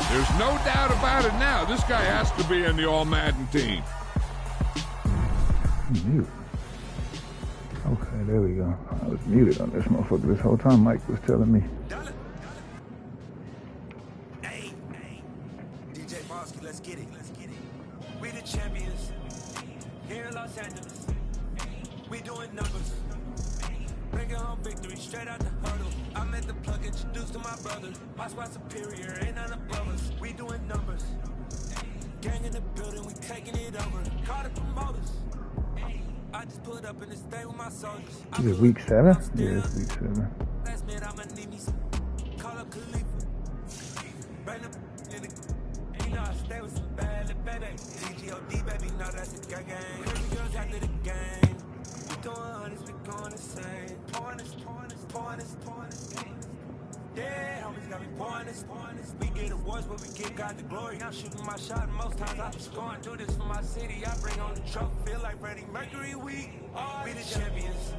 There's no doubt about it now. This guy has to be in the All-Madden team. Mute. Okay, there we go. I was muted on this motherfucker this whole time. Mike was telling me. Hey, DJ Bosky, let's get it. We the champions here in Los Angeles. We doing numbers. Bringing home victory straight out the huddle. I'm at the plug, introduced to my brother. My squad superior, ain't none above us. We doing numbers. Gang in the building, we taking it over. Call the promoters. I just put up in this thing with my soldiers. Is it week 7? Yeah, it's week 7. Last minute, I'ma need me some. Call up Khalifa. Bring up in the. You know I stay with some bad little baby. CGOD, baby, know that's a gang. Crazy girls after the game. We doing hundreds, we going insane. Pouring this. Yeah, homies got me pouring this. We get awards, but we give God the glory. I'm shooting my shot, and most times I be scoring. Do this for my city, I bring on the trophy. Feel like Freddie Mercury, we the champions.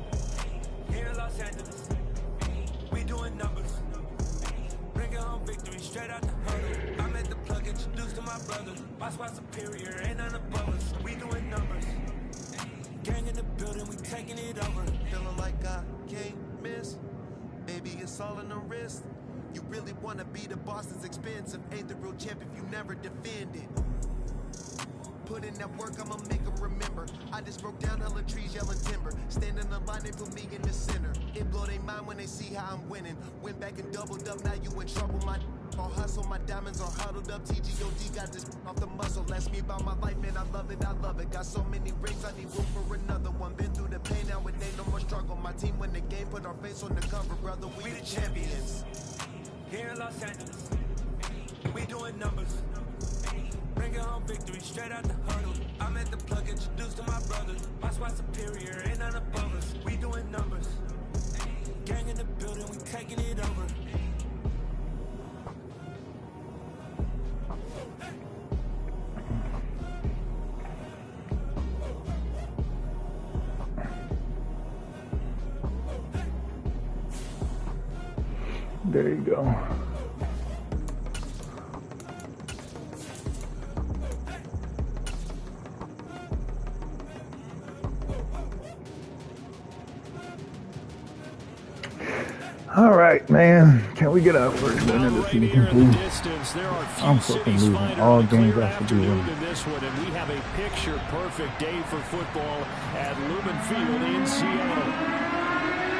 Here in Los Angeles, we doing numbers. Bringing home victory straight out the huddle. I'm at the plug, introduced to my brother. My squad superior, ain't none above us. We doing numbers. Gang in the building, we taking it over. Feeling like I can't miss. Baby, it's all in the wrist. You really wanna be the boss, it's expensive. Ain't the real champ if you never defend it. Put in that work, I'ma make them remember. I just broke down hella trees, yelling timber. Stand in the line, they put me in the center. It blow their mind when they see how I'm winning. Went back and doubled up, now you in trouble. My all hustle, my diamonds are huddled up. TGOD got this off the muscle. Ask me about my life, man, I love it. Got so many rings, I need room for another one. Been through the pain, now it ain't no more struggle. My team win the game, put our face on the cover, brother. We the champions. Here in Los Angeles, we doing numbers. Bringing home victory straight out the huddle. I'm at the plug, introduced to my brother. My squad superior, ain't none above us. We doing numbers. Gang in the building, we taking it over. There you go. All right, man. Can we get our first win of the season, please? I'm fucking losing all games I should be winning. This one, and we have a picture-perfect day for football at Lumen Field in Seattle.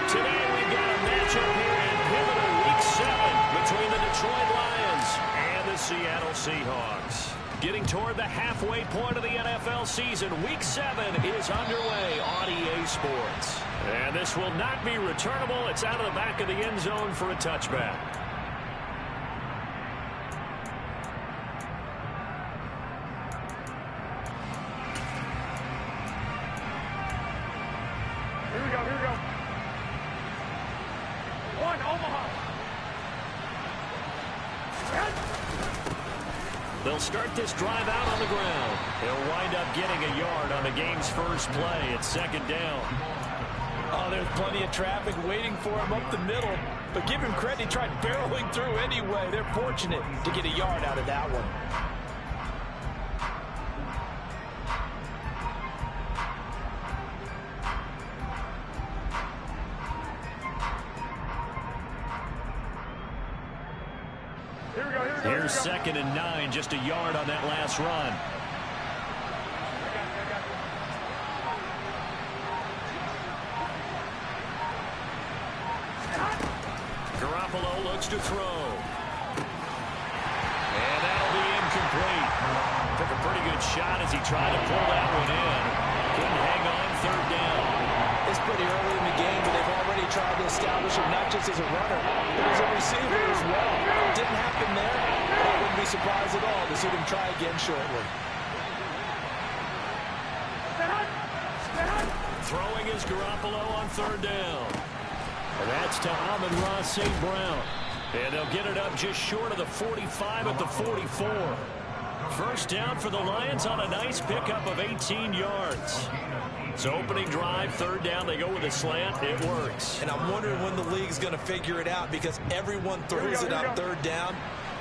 Today we've got a matchup here in pivotal Week 7 between the Detroit Lions and the Seattle Seahawks. Getting toward the halfway point of the NFL season, Week 7 is underway on EA Sports. And this will not be returnable. It's out of the back of the end zone for a touchback. Here we go. One, Omaha. They'll start this drive out on the ground. He'll wind up getting a yard on the game's first play. It's second down. Oh, there's plenty of traffic waiting for him up the middle. But give him credit, he tried barreling through anyway. They're fortunate to get a yard out of that one. Here's 2nd and 9, just a yard on that last run. Garoppolo looks to throw. And that'll be incomplete. Took a pretty good shot as he tried to pull that one in. Couldn't hang on, 3rd down. It's pretty early in the game, but they've already tried to establish him not just as a runner, but as a receiver as well. Didn't happen there, but I wouldn't be surprised at all to see them try again shortly. Throwing is Garoppolo on 3rd down. And that's to Amon-Ra St. Brown. And they'll get it up just short of the 45 at the 44. First down for the Lions on a nice pickup of 18 yards. So opening drive, 3rd down, they go with a slant. It works. And I'm wondering when the league's going to figure it out because everyone throws it on 3rd down.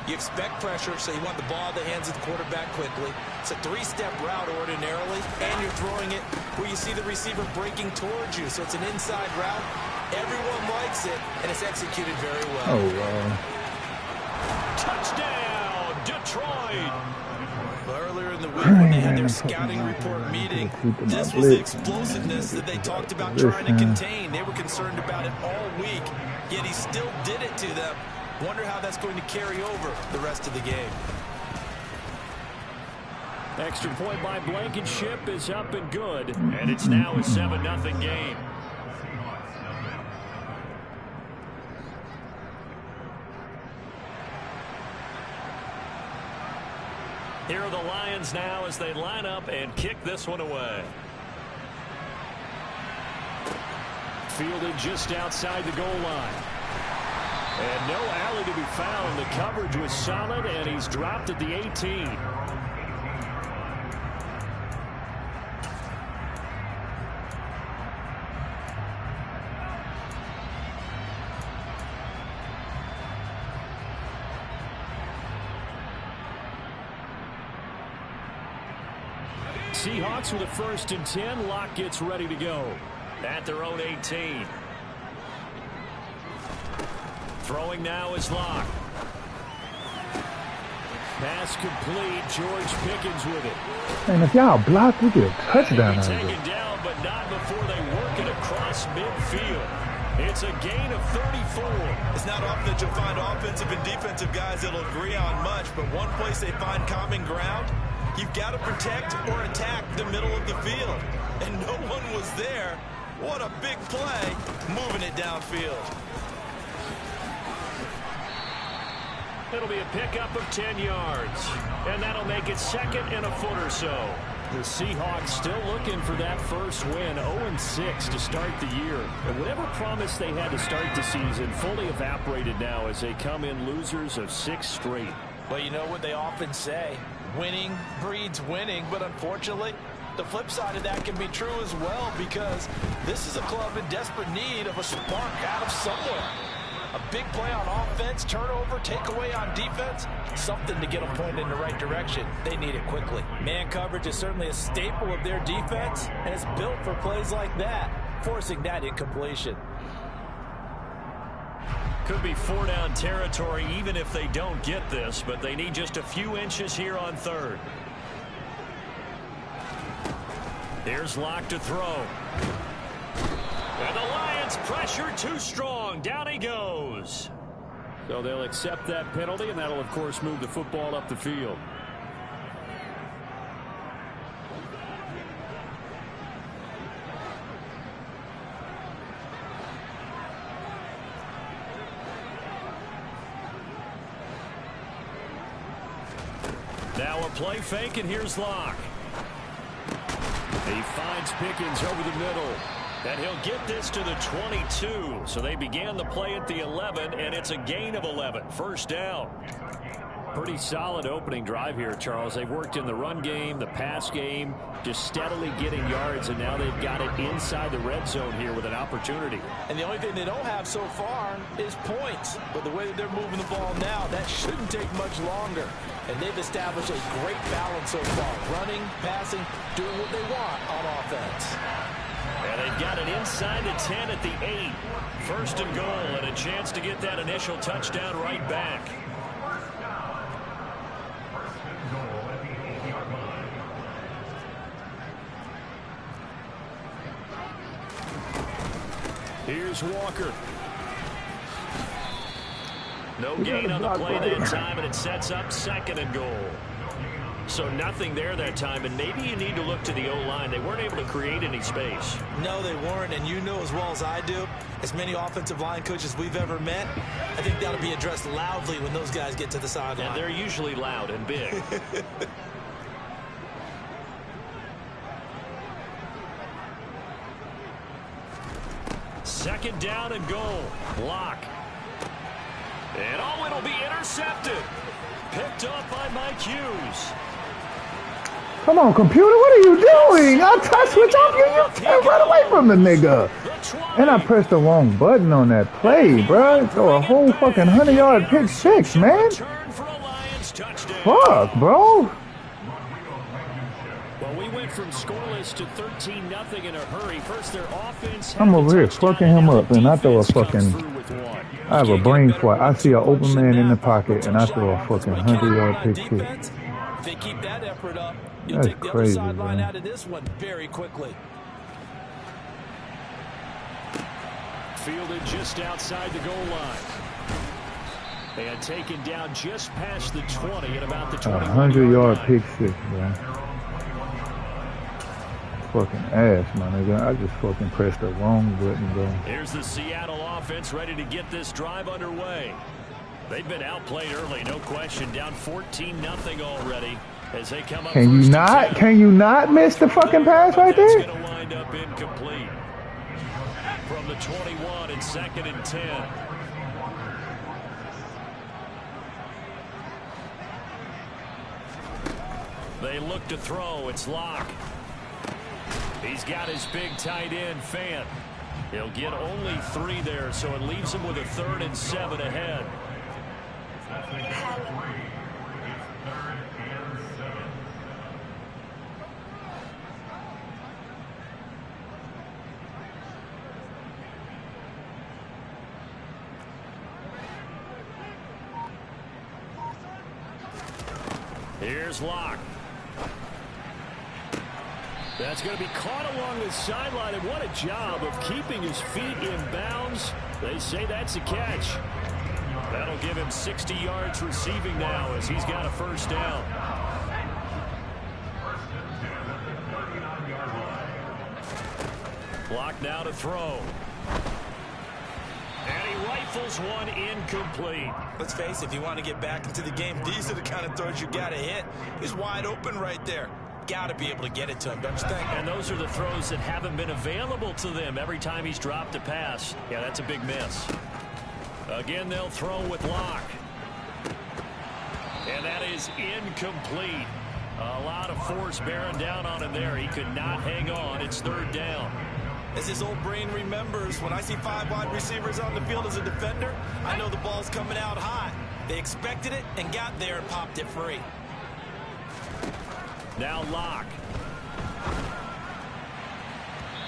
You expect pressure, so you want the ball in the hands of the quarterback quickly. It's a 3-step route ordinarily, and you're throwing it where you see the receiver breaking towards you. So it's an inside route. Everyone likes it, and it's executed very well. Oh, wow. Touchdown, Detroit. Earlier in the week when they had their scouting report meeting, this was the explosiveness that they talked about trying to contain. They were concerned about it all week, yet he still did it to them. Wonder how that's going to carry over the rest of the game. Extra point by Blankenship is up and good, and it's now a 7-0 game. Here are the Lions now as they line up and kick this one away. Fielded just outside the goal line. And no alley to be found. The coverage was solid, and he's dropped at the 18. Seahawks with a 1st and 10. Locke gets ready to go at their own 18. Throwing now is Locke. Pass complete. George Pickens with it. And if y'all block, we get a touchdown out of Taken it. down, but not before they work it across midfield. It's a gain of 34. It's not often that you'll find offensive and defensive guys that'll agree on much, but one place they find common ground, you've got to protect or attack the middle of the field. And no one was there. What a big play, moving it downfield. It'll be a pickup of 10 yards. And that'll make it 2nd and a foot or so. The Seahawks still looking for that first win. 0-6 to start the year. And whatever promise they had to start the season fully evaporated now as they come in losers of 6 straight. But you know what they often say? Winning breeds winning. But unfortunately, the flip side of that can be true as well, because this is a club in desperate need of a spark out of somewhere. A big play on offense, turnover, takeaway on defense, something to get them pointed in the right direction. They need it quickly. Man coverage is certainly a staple of their defense, and it's built for plays like that, forcing that incompletion. Could be 4-down territory even if they don't get this, but they need just a few inches here on 3rd. Here's Locke to throw. And the Lions pressure too strong. Down he goes. So they'll accept that penalty, and that'll, of course, move the football up the field. Now a play fake, and here's Locke. He finds Pickens over the middle. And he'll get this to the 22. So they began the play at the 11, and it's a gain of 11. 1st down. Pretty solid opening drive here, Charles. They've worked in the run game, the pass game, just steadily getting yards, and now they've got it inside the red zone here with an opportunity. And the only thing they don't have so far is points. But the way that they're moving the ball now, that shouldn't take much longer. And they've established a great balance so far. Running, passing, doing what they want on offense. And they've got it inside the 10 at the 8. 1st and goal, and a chance to get that initial touchdown right back. Here's Walker. No gain on the play that time, and it sets up 2nd and goal. So nothing there that time, and maybe you need to look to the O-line. They weren't able to create any space. No, they weren't, and you know as well as I do, as many offensive line coaches we've ever met, I think that'll be addressed loudly when those guys get to the sideline. And they're usually loud and big. 2nd down and goal. Locke. And it'll be intercepted. Picked off by Mike Hughes. Come on, computer, what are you doing? I touch switch off you can't run away from the nigga. And I pressed the wrong button on that play, bro. Throw a whole fucking 100-yard pick six, man. Turn for a touchdown. Fuck, bro. Well, we went from scoreless to 13-0 in a hurry. First, their offense. I'm over here fucking him up, and I throw a fucking. I have a brain fart. I see an open man in the pocket, and I throw a fucking 100-yard pick six. If they keep that effort up, you'll That's take the crazy, other sideline man. out of this one very quickly. Fielded just outside the goal line. And taken down just past the 20 at about the 20. 100-yard pick six, bro. Fucking ass, my nigga. I just fucking pressed the wrong button, bro. Here's the Seattle offense ready to get this drive underway. They've been outplayed early, no question. Down 14-0 already as they come up. Can you not miss the fucking pass right there? It's going to wind up incomplete. From the 21 and 2nd and 10. They look to throw. It's Locke. He's got his big tight end, Fant. He'll get only 3 there, so it leaves him with a 3rd and 7 ahead. Here's Locke. That's going to be caught along the sideline, and what a job of keeping his feet in bounds. They say that's a catch. That'll give him 60 yards receiving now as he's got a 1st down. Locke now to throw. And he rifles one incomplete. Let's face it, if you want to get back into the game, these are the kind of throws you got to hit. He's wide open right there. Got to be able to get it to him, don't you think? And those are the throws that haven't been available to them every time he's dropped a pass. Yeah, that's a big miss. Again, they'll throw with Locke. And that is incomplete. A lot of force bearing down on him there. He could not hang on. It's 3rd down. As his old brain remembers, when I see 5 wide receivers on the field as a defender, I know the ball's coming out high. They expected it and got there and popped it free. Now Locke.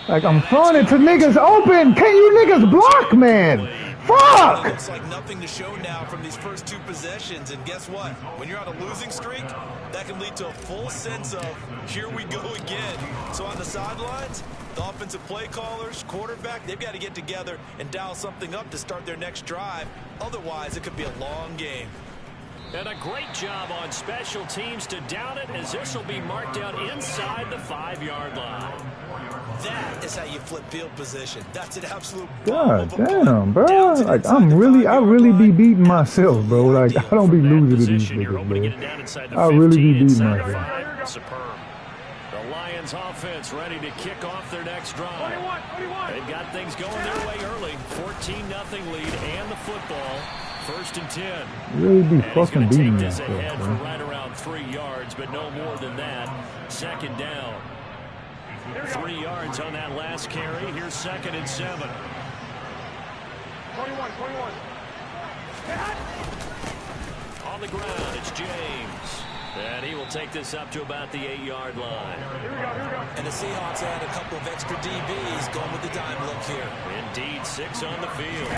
Like, I'm throwing it to niggas open. Can you niggas block, man? Fuck! It looks like nothing to show now from these first 2 possessions. And guess what? When you're on a losing streak, that can lead to a full sense of, here we go again. So on the sidelines, the offensive play callers, quarterback, they've got to get together and dial something up to start their next drive. Otherwise, it could be a long game. And a great job on special teams to down it, as this will be marked down inside the 5-yard line. That is how you flip field position. That's an absolute God damn, bro. Like, I really be beating myself, bro. Like, I don't be losing to these niggas, bro. I really be beating myself. Superb. The Lions offense ready to kick off their next drive. 21. They've got things going their way early. 14-0 lead and the football. 1st and 10. Really be And fucking he's beating going to take this myself, ahead for bro. right around 3 yards, but no more than that. 2nd down. 3 yards on that last carry. Here's 2nd and 7. 21. On the ground, it's James. And he will take this up to about the 8-yard line. Here we go. And the Seahawks add a couple of extra DBs going with the dime look here. Indeed, 6 on the field.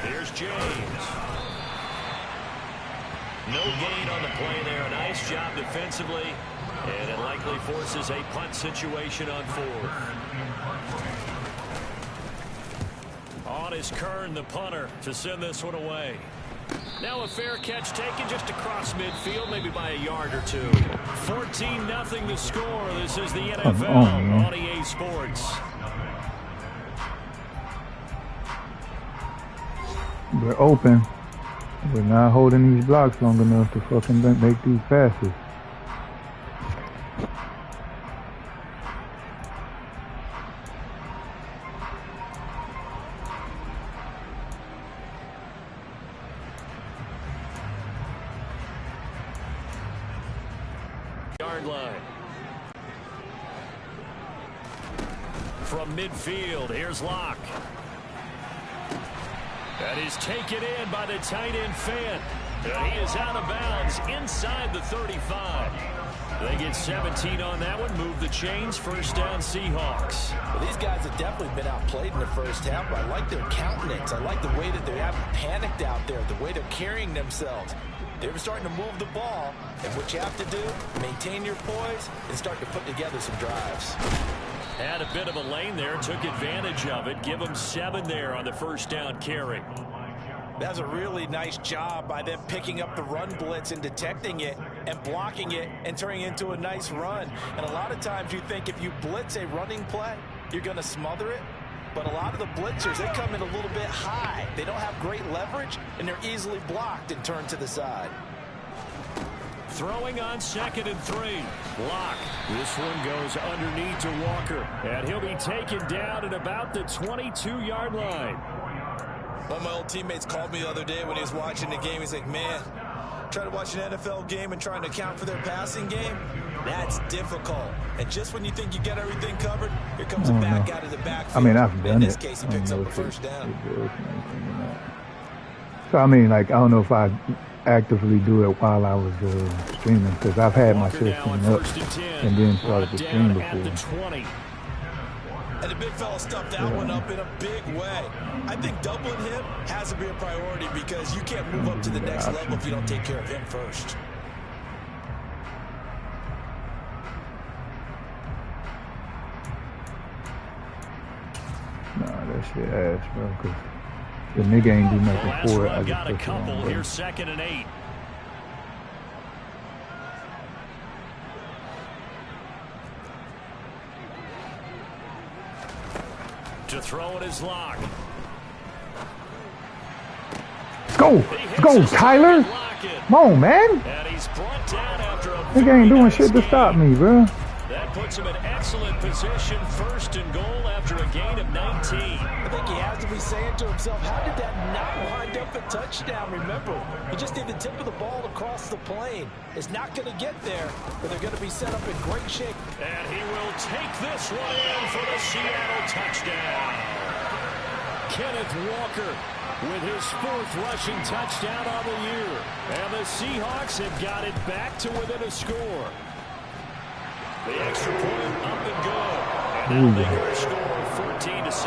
Here's James. No gain on the play there. Nice job defensively. And it likely forces a punt situation on 4th. On is Kern, the punter, to send this one away. Now a fair catch taken just across midfield, maybe by a yard or 2. 14-0 the score. This is the NFL on EA Sports. We're open. We're not holding these blocks long enough to fucking make these passes. Yard line. From midfield, here's Locke. That is taken in by the tight end Fant. And he is out of bounds inside the 35. They get 17 on that one, move the chains, first down Seahawks. Well, these guys have definitely been outplayed in the first half, but I like their countenance. I like the way that they haven't panicked out there, the way they're carrying themselves. They're starting to move the ball, and what you have to do, maintain your poise and start to put together some drives. Had a bit of a lane there, took advantage of it. Give them 7 there on the first down carry. That's a really nice job by them picking up the run blitz and detecting it and blocking it and turning it into a nice run. And a lot of times you think if you blitz a running play, you're going to smother it. But a lot of the blitzers, they come in a little bit high. They don't have great leverage, and they're easily blocked and turned to the side. Throwing on 2nd and 3. Block. This one goes underneath to Walker. And he'll be taken down at about the 22-yard line. One of my old teammates called me the other day when he was watching the game. He's like, man, trying to watch an NFL game and trying to account for their passing game, that's difficult. And just when you think you get everything covered, here comes a back out of the backfield. I mean, I've done it. In this case, he picks up a first down. So, I mean, like, I don't know if I actively do it while I was streaming, because I've had my system up and then started to stream before. And the big fella stuffed that one up in a big way. I think doubling him has to be a priority because you can't move up to the next level if you don't take care of him first. Nah, that shit ass, bro, because the nigga ain't do nothing for it. I got a just couple. Here's 2nd and 8. To throw it is Lock. Let's go, Tyler. Come on, man. And he's brought down after a nigga ain't doing shit to stop me, bro. That puts him in excellent position, 1st and goal after a gain of 19. I think he has to be saying to himself, how did that not wind up a touchdown? Remember, you just need the tip of the ball across the plane. It's not going to get there, but they're going to be set up in great shape. And he will take this one in for the Seattle touchdown. Kenneth Walker with his 4th rushing touchdown on the year. And the Seahawks have got it back to within a score. The extra point up and good. And now they get a score 14-7.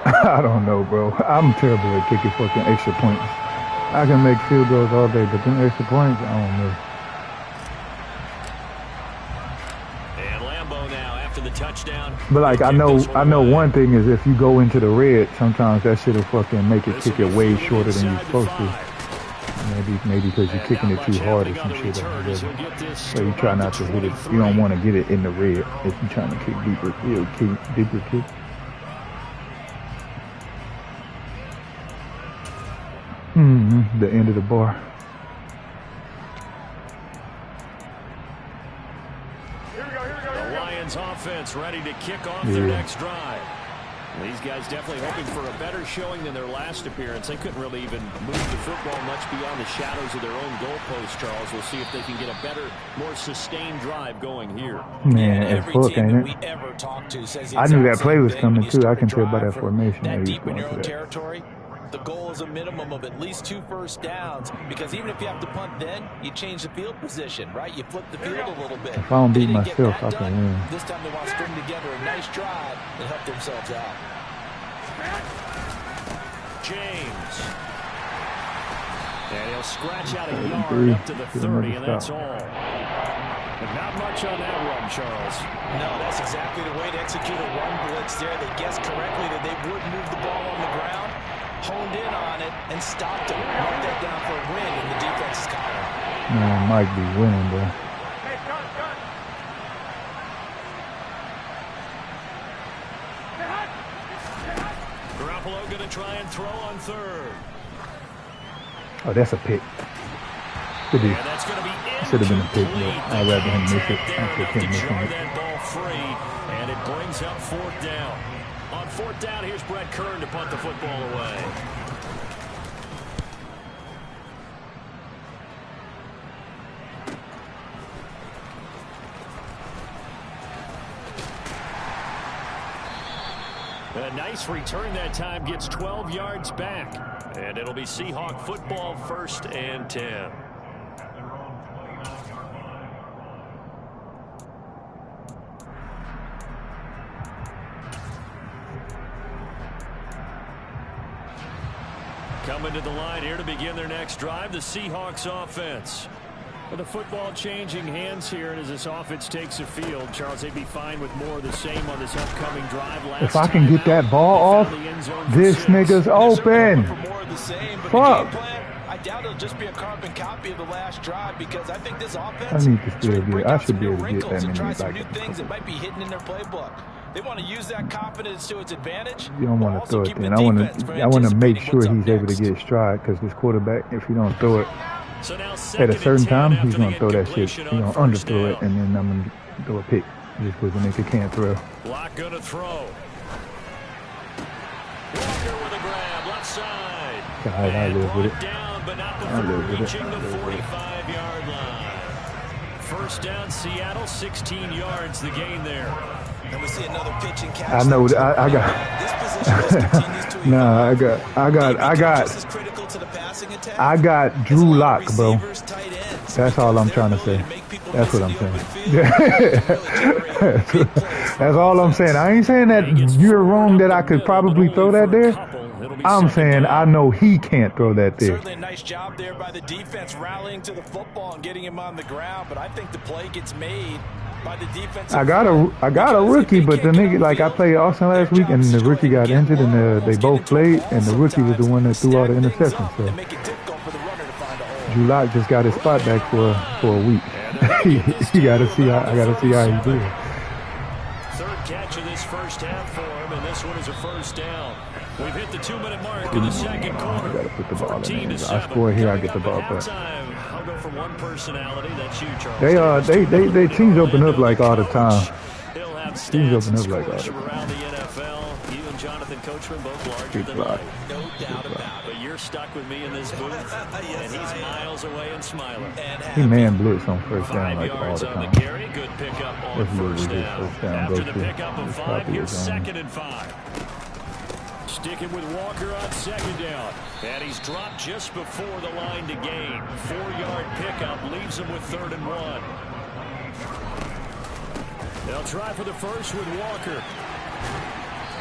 I don't know, bro. I'm terrible at kicking fucking extra points. I can make field goals all day, but them extra points, I don't know. And Lambeau now after the touchdoan. But like I know one thing is if you go into the red, sometimes that shit'll fucking make it kick it way shorter than you're supposed to. Maybe because you're kicking it too hard or some shit or whatever. So you try not to hit it. You don't want to get it in the red if you're trying to kick deeper. Deeper kick. The end of the bar. The Lions offense ready to kick off their next drive. These guys definitely hoping for a better showing than their last appearance. They couldn't really even move the football much beyond the shadows of their own goalpost, Charles. We'll see if they can get a better, more sustained drive going here. Man, it's fuck, ain't it? I knew that play was coming, too. I can tell by that formation. That deep in your own territory, the goal is a minimum of at least 2 first downs, because even if you have to punt then, you change the field position, right? You flip the field a little bit. If I don't beat myself, I can win. This time they want to string together a nice drive and help themselves out. James. And he'll scratch out a yard up to the 30, and that's all. And not much on that run, Charles. No, that's exactly the way to execute a run blitz there. They guessed correctly that they would move the ball on the ground, honed in on it, and stopped it. Marked that down for a win in the defense's column. Man, Mike be winning, bro. Garoppolo going to try and throw on 3rd. Oh, that's a pick. Should have been a pick, but I'd rather him miss it. I pick him missing it. That ball free, and it brings up 4th down. On 4th down, here's Brett Kern to punt the football away. a nice return that time, gets 12 yards back. And it'll be Seahawk football, 1st and 10. Coming to the line here to begin their next drive, the Seahawks offense. With the football changing hands here, and as this offense takes the field, Charles, they'd be fine with more of the same on this upcoming drive. If I can get that ball off, this nigga's open. Fuck. I doubt it'll just be a carbon copy of the last drive because I think this offense I need to still get. I should be able to get that and try many some back. new things that might be hidden in their playbook. They want to use that confidence to its advantage. You don't want to throw it then. I want to make sure he's able to get stride because this quarterback, if you don't throw it at a certain time, he's going to throw that shit. He's going to underthrow it, and then I'm going to throw a pick just because the nigga can't throw. Block going to throw. Walker with a grab, left side. I live with it. Down, but not I live with it. reaching the 45-yard line. 1st down, Seattle, 16 yards the gain there. And we see another pitch and catch. I know. I got. Nah, I got Drew Lock, bro. That's all I'm trying to say. That's what I'm saying. That's all I'm saying. I ain't saying that you're wrong that I could probably throw that there. I'm saying I know he can't throw that there. Certainly a nice job there by the defense rallying to the football and getting him on the ground, but I think the play gets made by the defense. I got a rookie, but the nigga, like I played Austin last week, and the rookie got injured, and they both played, and the rookie was the one that threw all the interceptions. So Drew Lock just got his spot back for a week. I gotta see how he do it. Third catch of this first half for him, and this one is a 1st down. We've hit the 2-minute mark in the second quarter. I gotta put the ball in. I score here, I get the ball back. I'll go from one personality. That's you, Charles. They teams open up like all the time. Teams open up like all the time. Around the NFL, you and Jonathan Coachman both larger than life. No doubt about it. But you're stuck with me in this booth, and he's miles away and smiling. He man blitz on 1st down like all the time. Good pickup on 1st down. After the pickup of 5, here's 2nd and 5. Sticking with Walker on 2nd down. And he's dropped just before the line to gain. 4-yard pickup leaves him with 3rd and 1. They'll try for the first with Walker.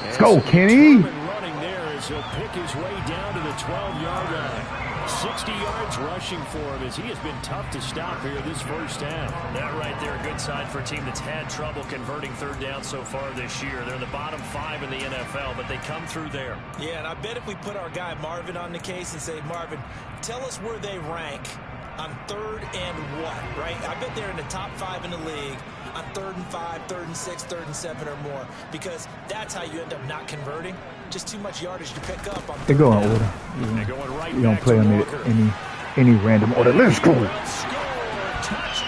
Let's go, Kenny. Running there as he'll pick his way down to the 12-yard line. 60 yards rushing for him as he has been tough to stop here this first half. That right there, a good sign for a team that's had trouble converting 3rd down so far this year. They're in the bottom 5 in the NFL, but they come through there. Yeah, and I bet if we put our guy Marvin on the case and say, Marvin, tell us where they rank on 3rd and what, right? I bet they're in the top 5 in the league on 3rd and 5, 3rd and 6, 3rd and 7 or more, because that's how you end up not converting. Just too much yardage to pick up on. They go in order. You don't play them in any random order. Let's go.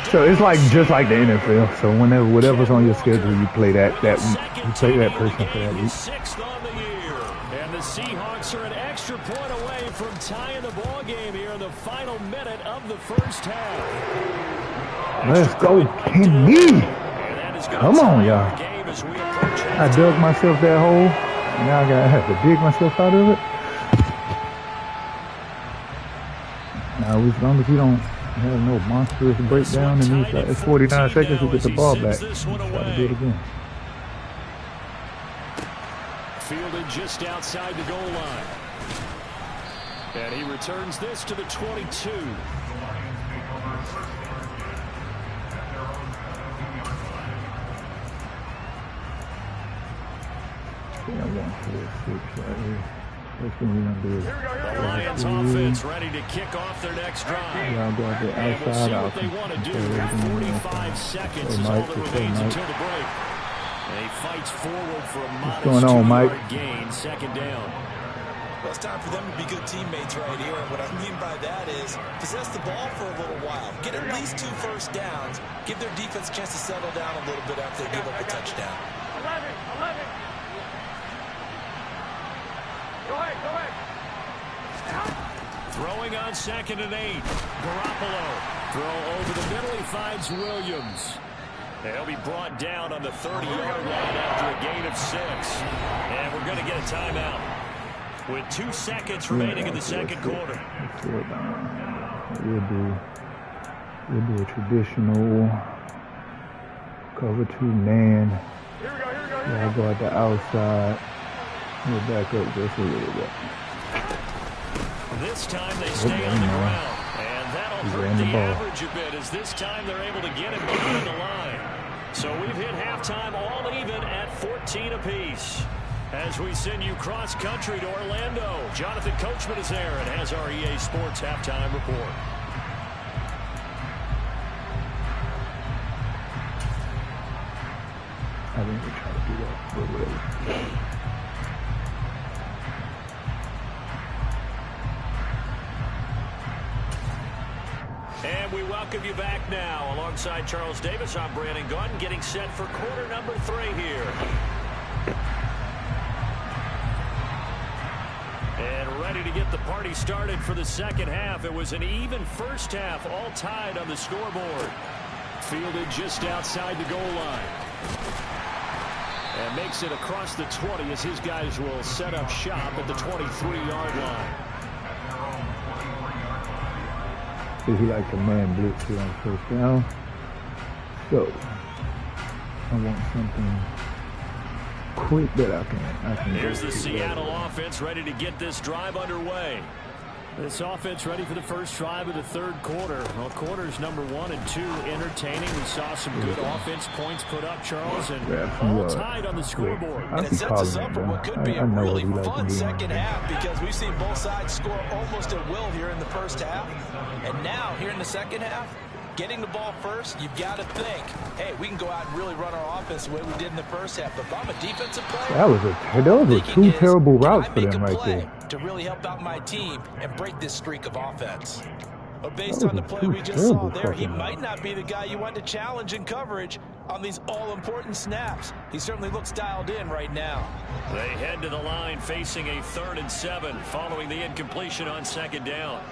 So it's like just like the NFL. So whatever's on your schedule, you play that week. You play that person for that week. 6th on the year, and the Seahawks are an extra point away from tying the ball game here in the final minute of the first half. Let's go, Kenny. Come on, y'all. I dug myself that hole. Now I have to dig myself out of it. Now, as long as we don't have no monstrous breakdown in these 49 seconds to get the ball back, try to do it again. Fielded just outside the goal line. And he returns this to the 22. The Lions offense ready to kick off their next drive. And we'll see what they want to do. 45 seconds is all that remains until the break. And he fights forward for a modest 2-yard gain, 2nd down. Well, it's time for them to be good teammates right here. And what I mean by that is possess the ball for a little while. Get at least 2 first downs. Give their defense a chance to settle down a little bit after they give up a touchdown. 11. Go ahead. Throwing on 2nd and 8. Garoppolo. Throw over the middle. He finds Williams. They'll be brought down on the 30-yard line after a gain of 6. And we're going to get a timeout with 2 seconds remaining in the second quarter. We'll do a traditional cover 2 man. I'll go at the outside. We'll back up just a little bit. This time they stay on the ground. And that'll hurt the average a bit as this time they're able to get him behind the line. So we've hit halftime all even at 14 apiece. As we send you cross-country to Orlando, Jonathan Coachman is there and has our EA Sports halftime report. I think we try to do that, but whatever. And we welcome you back now. Alongside Charles Davis, I'm Brandon Gunn, getting set for quarter number 3 here. And ready to get the party started for the second half. It was an even first half, all tied on the scoreboard. Fielded just outside the goal line. And makes it across the 20 as his guys will set up shop at the 23-yard line. He like the man blitz here on first down. So I want something quick that I can. Here's the Seattle offense ready to get this drive underway. This offense ready for the first drive of the third quarter. Well, quarters number 1 and 2 entertaining. We saw some good offense points put up, Charles, and all tied on the scoreboard. And it sets us up for what could be a really fun second half because we've seen both sides score almost at will here in the first half. And now, here in the second half, getting the ball first, you've got to think, hey, we can go out and really run our offense the way we did in the first half. But if I'm a defensive player, those were 2 terrible routes for them right there. To really help out my team and break this streak of offense. But based on the play we just saw there, he might not be the guy you want to challenge in coverage on these all-important snaps. He certainly looks dialed in right now. They head to the line facing a 3rd and 7 following the incompletion on second down.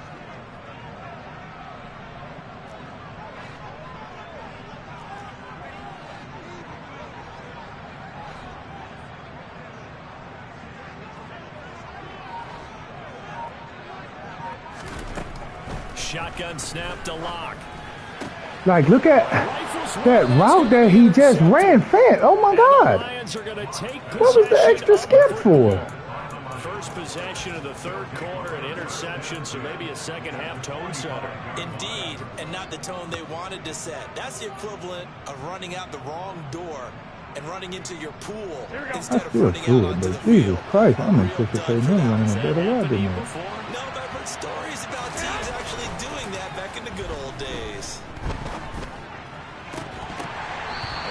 Shotgun snap to Lock. Like, look at that route that he just ran. Oh my God! What was the extra skip for? First possession of the third quarter, an interception, so maybe a second half tone setter. Indeed, and not the tone they wanted to set. That's the equivalent of running out the wrong door and running into your pool instead of running out onto the field. Jesus Christ, I'm anticipating him running a better route than that. No, but I've heard stories about teams actually doing that back in the good old days.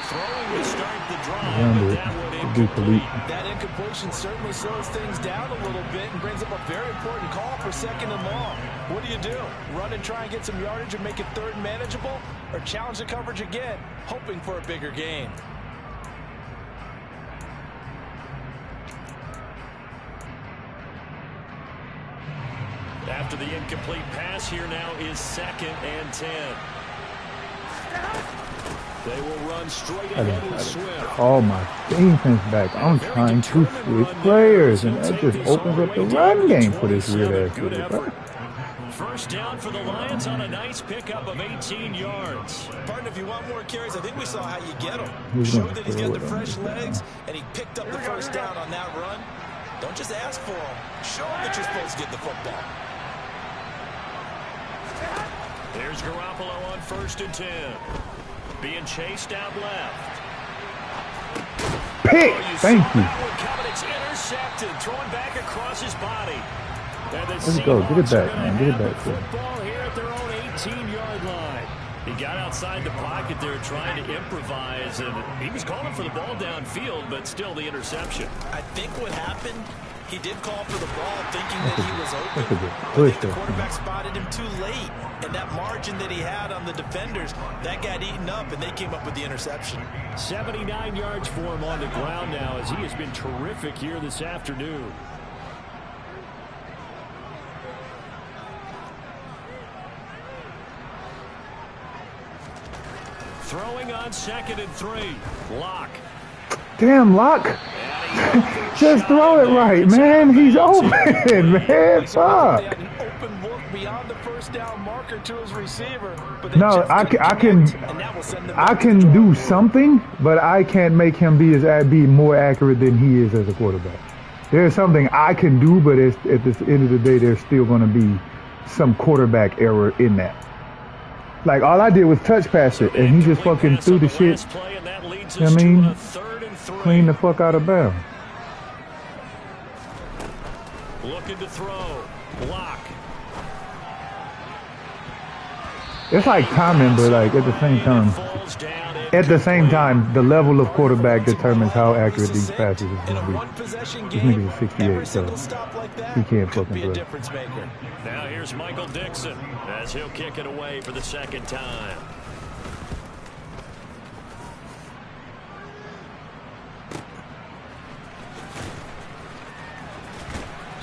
Throwing to start the drive, but that would incomplete. That incompletion certainly slows things down a little bit and brings up a very important call for 2nd and long. What do you do? Run and try and get some yardage and make it 3rd and manageable? Or challenge the coverage again, hoping for a bigger gain? After the incomplete pass, here now is 2nd and 10. They will run straight ahead with Swift. Call my defense back. I'm trying to switch players, and that just opens up the run game for this weird ass little. First down for the Lions on a nice pickup of 18 yards. Partner, if you want more carries, I think we saw how you get him. Showed that he's got the fresh legs, and he picked up the first down on that run. Don't just ask for him. Show him that you're supposed to get the football. There's Garoppolo on 1st and 10. Being chased out left. Pick! Thank you. It's intercepted, throwing back across his body. Let's go. Get it back, man. Get it back. Football here at their own 18-yard line. He got outside the pocket there trying to improvise, and he was calling for the ball downfield, but still the interception. I think what happened, he did call for the ball thinking that he was open. I think the quarterback spotted him too late, and that margin that he had on the defenders, that got eaten up, and they came up with the interception. 79 yards for him on the ground now, as he has been terrific here this afternoon. Throwing on 2nd and 3. Lock. Damn, Lock. Just throw it right, man. He's open, man. Fuck. Open look beyond the first down marker to his receiver. But no, I can do something, but I can't make him be more accurate than he is as a quarterback. There's something I can do, but at the end of the day, there's still going to be some quarterback error in that. Like, all I did was touch pass it, and he just fucking threw the shit. You know what I mean? Clean the fuck out of bounds. Looking to throw. Block. It's like timing, but like at the same time, the level of quarterback determines how accurate these passes is going to be. This nigga is 68, so he can't fucking play. Now here's Michael Dixon as he'll kick it away for the 2nd time.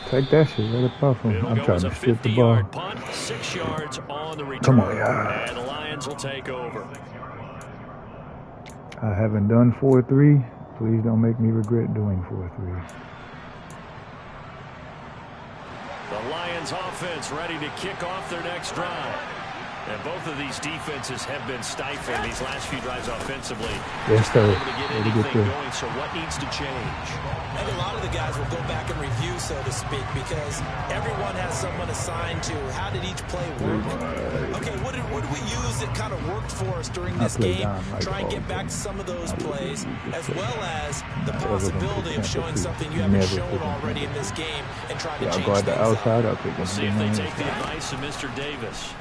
Take that shit right up off him. I'm trying to strip the ball. Punt, 6 yards on the return. Come on, yeah. And the Lions will take over. I haven't done 4-3. Please don't make me regret doing 4-3. The Lions offense ready to kick off their next drive. And both of these defenses have been stifling these last few drives offensively. Yes, sir. Able to get anything going, so what needs to change? I think a lot of the guys will go back and review, so to speak, because everyone has someone assigned to how did each play work. Okay, what did we use that kind of worked for us during this game? Try and get back to some of those plays, as well as the possibility of showing something you haven't shown already in this game and trying to change things outside. up. We'll see if they take the advice of Mr. Davis.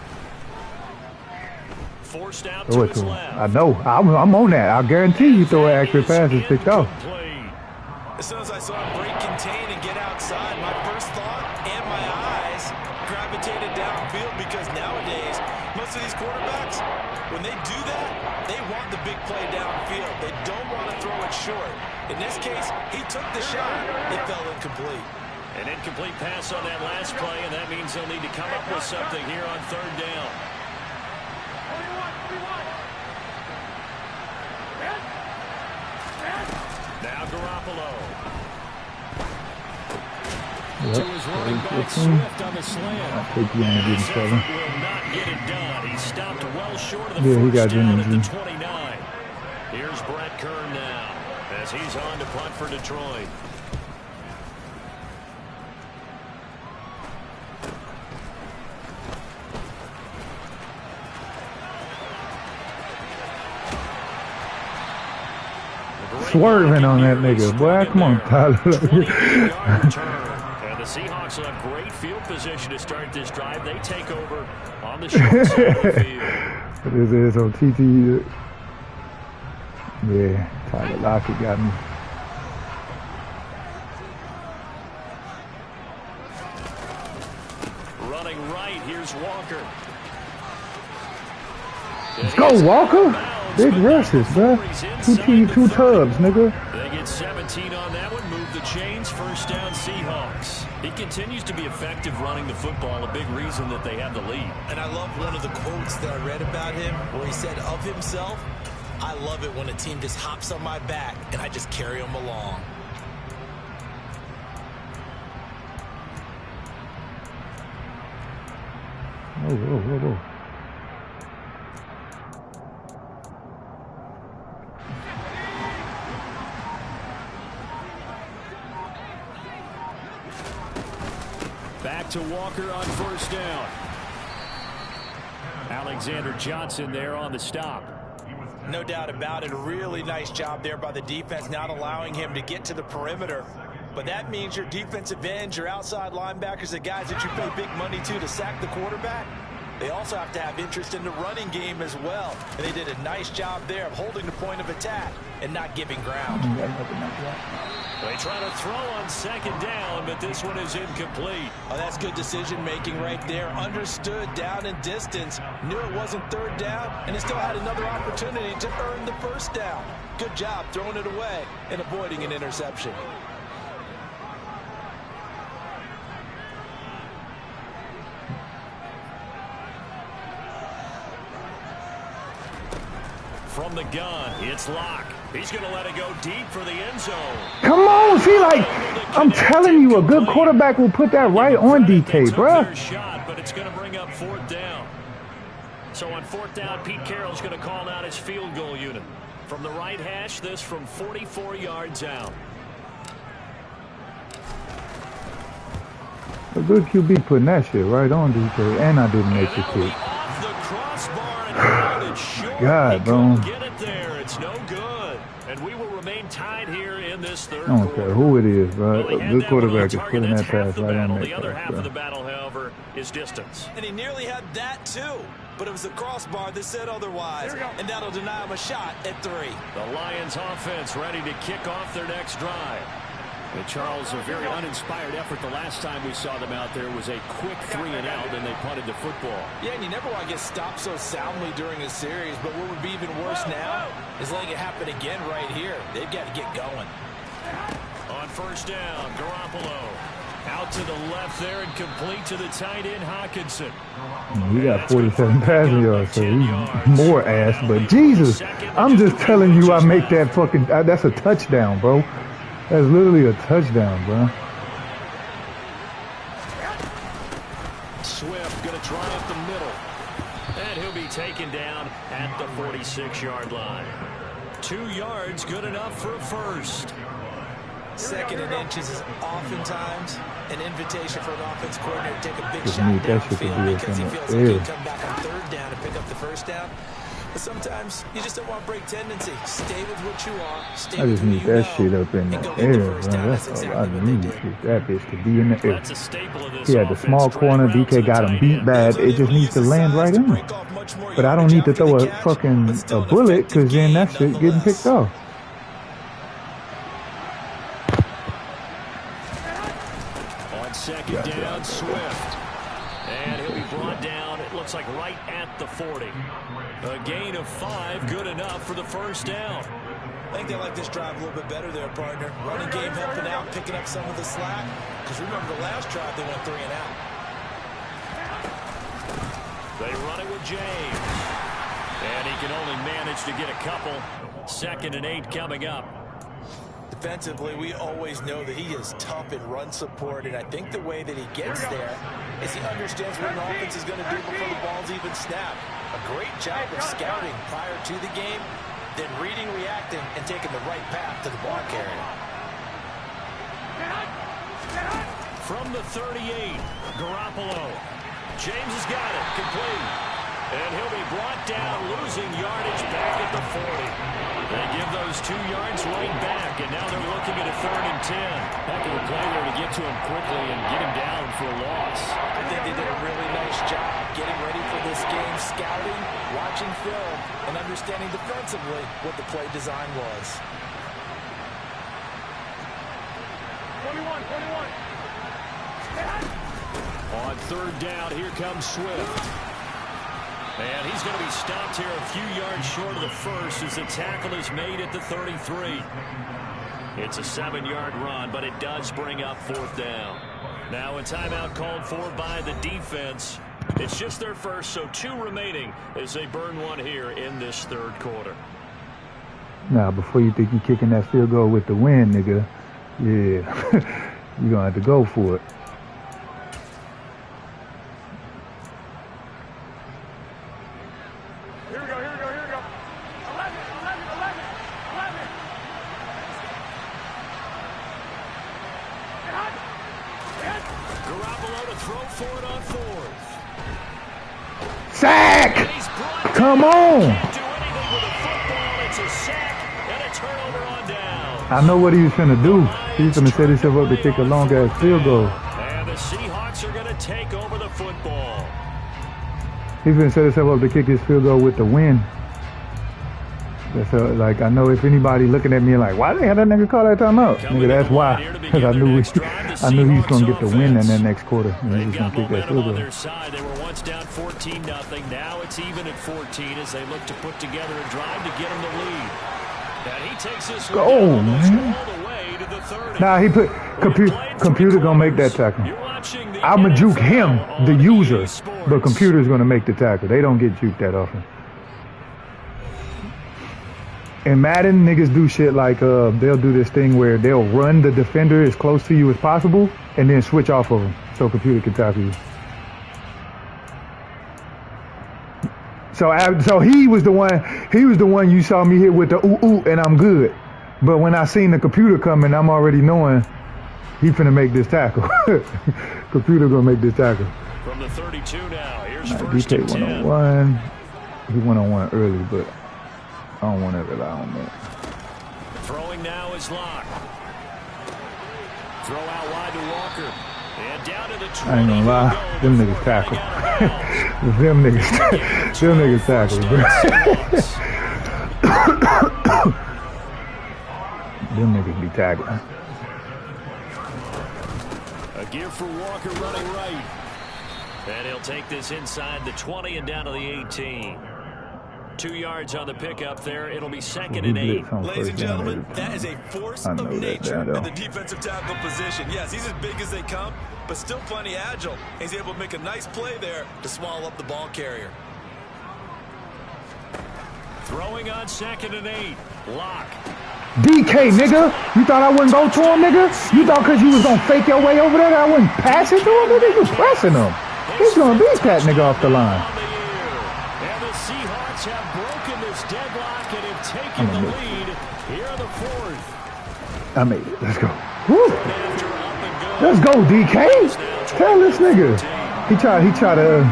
Forced out to his left. I know. I'm on that. I guarantee you throw an accurate pass and picked off. As soon as I saw him break contain and get outside, my first thought and my eyes gravitated downfield, because nowadays, most of these quarterbacks, when they do that, they want the big play downfield. They don't want to throw it short. In this case, he took the shot. It fell incomplete. An incomplete pass on that last play, and that means they'll need to come up with something here on 3rd down. Now Garoppolo. Yep. To his running back, Swift on the slant. I'll take you on the getting seven. Will not get it done. He stopped well short of the he got first down at the Jimmy. 29. Here's Brett Kern now as he's on to punt for Detroit. Swerving on that nigga. Boy, come on, Tyler. And the Seahawks will have great field position to start this drive. They take over on the short side of the field. This is on TT. Yeah, Tyler Lockett got me. Running right, here's Walker. Let's go, Walker. Big rushes, bro. Two tubs, nigga. They get 17 on that one. Move the chains. First down, Seahawks. He continues to be effective running the football. A big reason that they have the lead. And I love one of the quotes that I read about him where he said of himself, I love it when a team just hops on my back and I just carry them along. Whoa. Back to Walker on first down. Alexander Johnson there on the stop. No doubt about it. A really nice job there by the defense, not allowing him to get to the perimeter. But that means your defensive ends, your outside linebackers, the guys that you pay big money to sack the quarterback, they also have to have interest in the running game as well. And they did a nice job there of holding the point of attack and not giving ground. They try to throw on second down, but this one is incomplete. Oh, that's good decision-making right there. Understood down and distance, knew it wasn't third down, and he still had another opportunity to earn the first down. Good job throwing it away and avoiding an interception. From the gun, it's Locke. He's going to let it go deep for the end zone. Come on, see, like, I'm telling you, a good quarterback will put that right on DK, bro. Shot, but it's going to bring up 4th down. So on 4th down, Pete Carroll's going to call out his field goal unit. From the right hash, this from 44 yards out. A good QB putting that shit right on DK, and I didn't make the kick. God, bro. Get it there. It's no good. And we will remain tied here in this third I don't care who it is, bro. A good quarterback is putting that pass right on that The other pass, half bro. of the battle, however, is distance. And he nearly had that too. But it was the crossbar that said otherwise. And that'll deny him a shot at 3. The Lions offense ready to kick off their next drive. And Charles, a very uninspired effort the last time we saw them out there was a quick 3-and-out, and they punted the football. Yeah, and you never want to get stopped so soundly during a series, but what would be even worse now is letting it happen again right here. They've got to get going. On 1st down, Garoppolo out to the left there and complete to the tight end, Hawkinson. He got 47 passing yards, so he's more ass. But Jesus, I'm just telling you, I make that fucking, that's a touchdown, bro. That's literally a touchdown, bro. Swift going to try up the middle. And he'll be taken down at the 46-yard line. 2 yards, good enough for a first. 2nd and inches is oftentimes an invitation for an offense coordinator to take a big Just shot need that shit to downfield be because he up feels in the like he air. can come back on 3rd down and pick up the 1st down. But sometimes you just don't want to break tendency. Stay with what you are. Stay I with just who need you that know, shit up in and the go get air, the bro. first down. That's all exactly I what they need. did. That bitch to be in the air. That's a staple of this He had the small offense. corner. Drag routes DK to got the him tight beat end. bad. It just needs to land right in. But I don't need to throw a fucking a bullet, because then that shit getting picked off. On 2nd down, Swift. And he'll be brought down, it looks like right at the 40. A gain of 5, good enough for the 1st down. I think they like this drive a little bit better there, partner. Running game helping out, picking up some of the slack. Because remember the last drive, they went 3-and-out. They run it with James. And he can only manage to get a couple. 2nd and 8 coming up. Defensively, we always know that he is tough in run support, and I think the way that he gets there is he understands what an offense is going to do before the ball's even snapped. A great job of scouting prior to the game, then reading, reacting, and taking the right path to the ball carrier. From the 38, Garoppolo. James has got it, complete. And he'll be brought down, losing yardage back at the 40. They give those 2 yards right back, and now they're looking at a 3rd and 10. Heck of a play there to get to him quickly and get him down for a loss. I think they did a really nice job getting ready for this game, scouting, watching film, and understanding defensively what the play design was. 21. On 3rd down, here comes Swift. And he's going to be stopped here a few yards short of the first as the tackle is made at the 33. It's a 7-yard run, but it does bring up 4th down. Now a timeout called for by the defense. It's just their first, so 2 remaining as they burn one here in this 3rd quarter. Now, before you think you're kicking that field goal with the win, nigga, yeah, you're going to have to go for it. Here we go. 11. Garoppolo to throw for it on 4th. Sack! Come on! Can't do anything with a football. It's a sack and a turnover on down. I know what he was finna do. He was finna set himself up to kick a long-ass field goal. And the Seahawks are going to take over the football. He's finna set himself up to kick his field goal with the win. That's like, I know if anybody looking at me like, why the hell that nigga call that timeout? Nigga, that's why. Because I knew he was gonna get the win in that next quarter. And he was gonna kick that field goal. Their side. They were once down 14-0. Now it's even at 14 as they look to put together a drive to get them the lead. And he takes this one Go, man. all the way to the 30. Nah, he put computer gonna make that tackle. I'ma juke him, the user, but computer's gonna make the tackle. They don't get juked that often. In Madden, niggas do shit like they'll do this thing where they'll run the defender as close to you as possible and then switch off of them so computer can tackle you. So he was the one you saw me hit with the ooh and I'm good. But when I seen the computer coming, I'm already knowing he finna make this tackle. Computer gonna make this tackle. From the 32 now, here's first and 10. 1-on-1. He one-on-one early, but I don't want to rely on that. Throwing now is Locke. Throw out wide to Walker. And down to the 20. I ain't gonna lie, them niggas tackle. them niggas tackle, bro. Them niggas be tackling. A gear for Walker running right. And he'll take this inside the 20 and down to the 18. 2 yards on the pickup there. It'll be second and 8. Ladies and gentlemen, that is a force of nature in the defensive tackle position. Yes, he's as big as they come, but still plenty agile. He's able to make a nice play there to swallow up the ball carrier. Throwing on second and 8. Locke. DK, nigga. You thought I wouldn't go to him, nigga? You thought because you was going to fake your way over there that I wouldn't pass it to him, nigga? You pressing him. He's going to beat that nigga off the line. And the Seahawks have broken this deadlock and have taken the lead here in the fourth. I made it. Let's go. Woo. Let's go, DK. Tell this nigga. He tried to...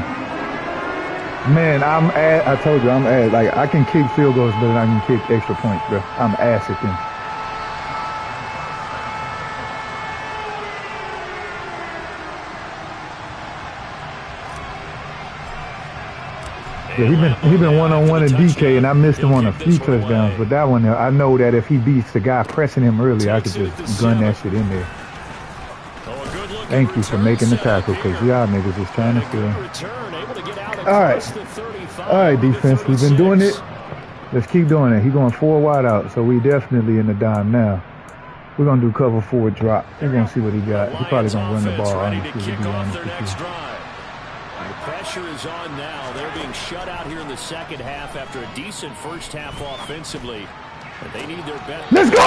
Man, I told you, like, I can kick field goals better than I can kick extra points, bro. I'm ass at them. Yeah, he been one-on-one at DK, and I missed him on a few touchdowns. But that one, I know that if he beats the guy pressing him early, I could just gun that shit in there. Thank you for making the tackle, because y'all niggas is trying to steal. All right, defense. We've been doing it. Let's keep doing it. He's going 4 wide out, so we definitely in the dime now. We're going to do cover 4 drop. We're going to see what he got. He's probably going to run the ball. The pressure is on now. They're being shut out here in the second half after a decent first half offensively. And they need their best. Let's go!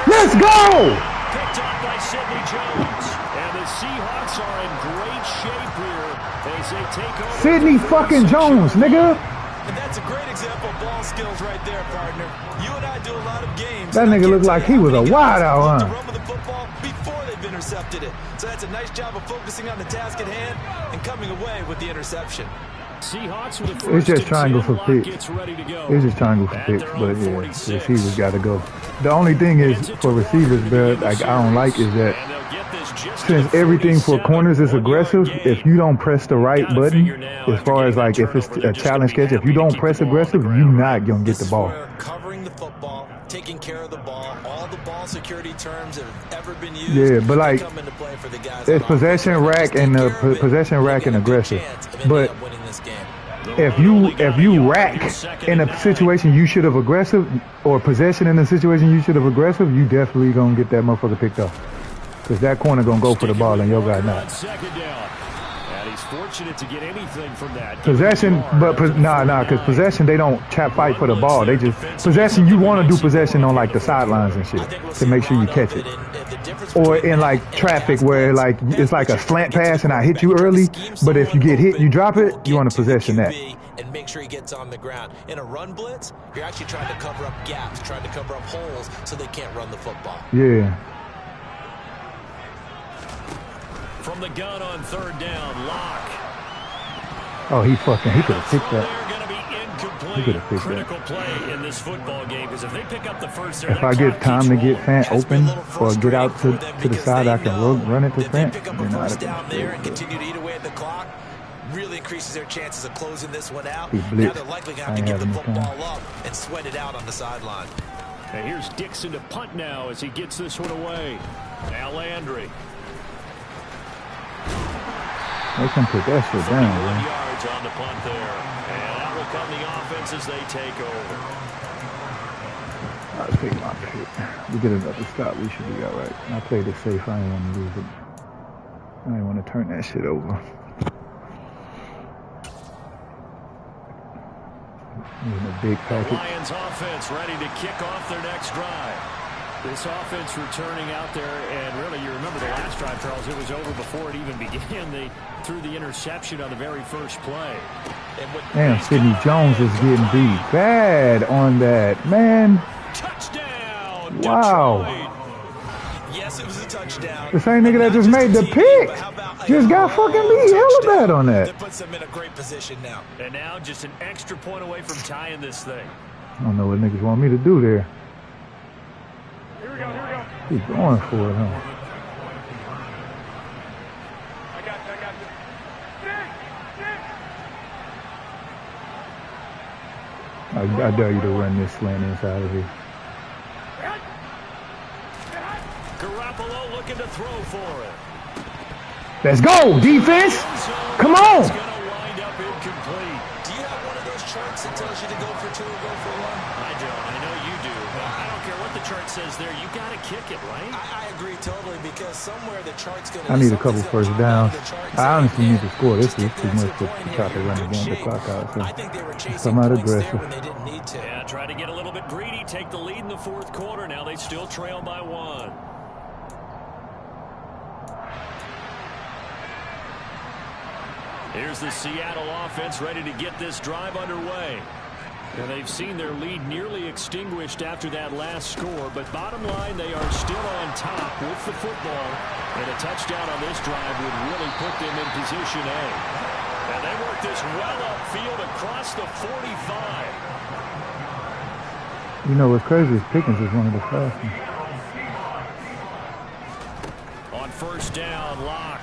Let's go! Picked up by Sidney Jones. And the Seahawks are in great shape here as they take over. Sidney fucking Jones, nigga. And that's a great example of ball skills right there, partner. You and I do a lot of games. That nigga looked like he was a wide out, huh? To run with the football before they've intercepted it. So that's a nice job of focusing on the task at hand and coming away with the interception. Seahawks with the it's just triangle for picks. It's just triangle for picks, but yeah, receivers got to go. The only thing is for receivers, bro, like I don't like is that since everything for corners is aggressive, if you don't press the right button, as far as like if it's a challenge catch, if you don't press aggressive, you're not gonna get the ball. Covering the football, taking care of the ball, all the ball security terms that have ever been used. Yeah, but like it's possession rack and possession rack and aggressive, but. If you rack in a situation you should have aggressive, or possession in a situation you should have aggressive, you definitely gonna get that motherfucker picked off. Cause that corner gonna go for the ball and your guy not. And he's fortunate to get anything from that. Possession, but cause possession they don't fight for the ball. They just possession. You want to do possession on like the sidelines and shit to make sure you catch it. Or in like traffic where like it's like a slant pass and I hit you early, but if you get hit, you drop it. You want to possession that. And make sure he gets on the ground. In a run blitz, you're actually trying to cover up gaps, trying to cover up holes so they can't run the football. Yeah. From the gun on third down, Locke. Oh, he could have picked that. He could have picked critical play in this football game because if they pick up the first, if I get time to get Fant open or get out to the side, I can run it to Fant. Then first down there and continue to eat away at the clock. Really increases their chances of closing this one out. Now they're likely going to have to give the football up and sweat it out on the sideline. And here's Dixon to punt now as he gets this one away. Now Landry. They can put that shit down, man. Yards on the punt there. And out will come the offense as they take over. I'll take my pick. We get another stop. We should be all right. I played it safe. I didn't want to lose it. I didn't want to turn that shit over. In a big package. Lions offense ready to kick off their next drive. This offense returning out there, and really, you remember the last drive, Charles, it was over before it even began. They threw the interception on the very first play. Damn, Sidney Jones is getting beat bad on that, man. Touchdown! Wow. Detroit. Yes, it was a touchdown. The same nigga that just made the pick just got fucking beat hella bad on that. That puts them in a great position now. And now just an extra point away from tying this thing. I don't know what niggas want me to do there. Here we go, here we go. He's going for it, huh? I got you. I dare you to run this slant inside of here. Garoppolo looking to throw for it. Let's go, defense! Come on! It's going to wind up incomplete. Do you have one of those charts that tells you to go for two or go for one? I don't. I know you do. But I don't care what the chart says there. You got to kick it, right? I agree totally because somewhere the chart's going to... I need a couple first downs. I honestly need to score. This is too much to try to run again the clock out. So I think they were chasing come out points there aggressive. when they didn't need to. Yeah, try to get a little bit greedy, take the lead in the fourth quarter. Now they still trail by 1. Here's the Seattle offense ready to get this drive underway. And they've seen their lead nearly extinguished after that last score, but bottom line, they are still on top with the football, and a touchdown on this drive would really put them in position A. And they work this well upfield across the 45. You know what's crazy is Pickens is one of the fastest. On first down, Locke.